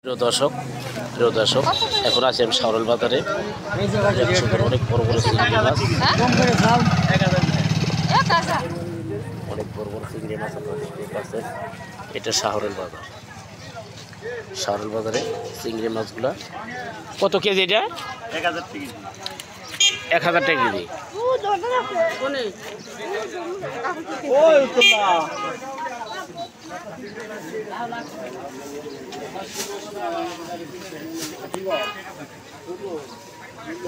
প্রিয় দর্শক এখন আছি আমি শাওরাল বাজারে। অনেক বড় বড় চিংড়ি মাছ, অনেক বড় বড় চিংড়ি মাছ আপনারা দেখতে পাচ্ছেন। এটা শাওরাল বাজার। শাওরাল বাজারে চিংড়ি মাছগুলা কত কেজি? এটা 1000 টাকা কেজি।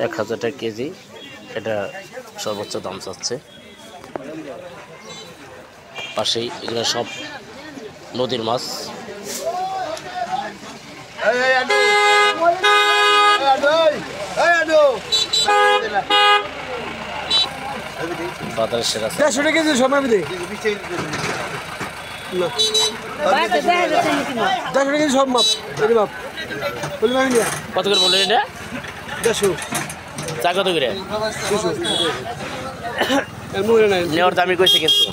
এক 1000 টাকা কেজি, এটা সর্বোচ্চ দাম চাচ্ছে। পাশেই এগুলো সব নদীর মাছ। বাজারের সেরা কত করে বললেন? এটা চা কত করে? নেওয়ার দামি কইছে কিন্তু।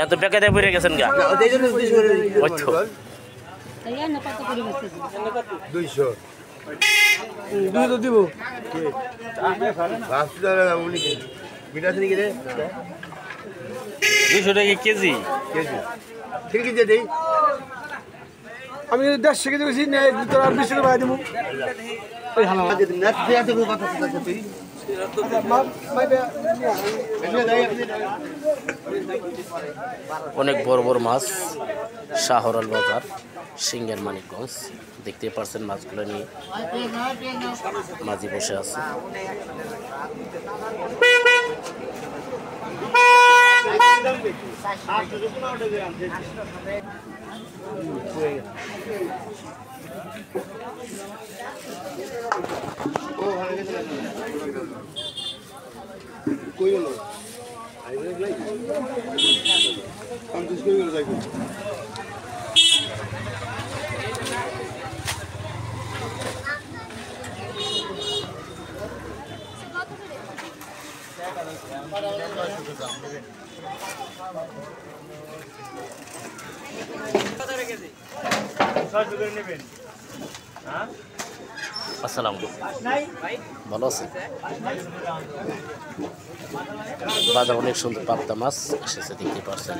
এত বেকাতে পড়ে গেছেন গা। দিব 200 টাকা কেজি। আমি 150 কেজি বেশি নেই, তোর আর 20 টাকা দিব। অনেক বড় বড় মাছ, শাওরাল বাজার, সিংহের মানিকগঞ্জ। দেখতে পাচ্ছেন মাছগুলো নিয়ে মাঝি বসে আছে। আসসালামু আলাইকুম, ভালো আছেন? বাজার অনেক সুন্দর পাবদা মাছ এসেছে, দেখতে পাচ্ছেন।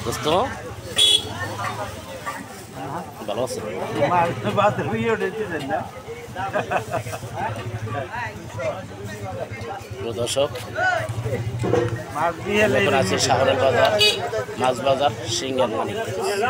দোস্ত ভালো আছে? দর্শক এখন আছে শাওরাল বাজার, মাছ বাজার, সিংহের মানিকগঞ্জ।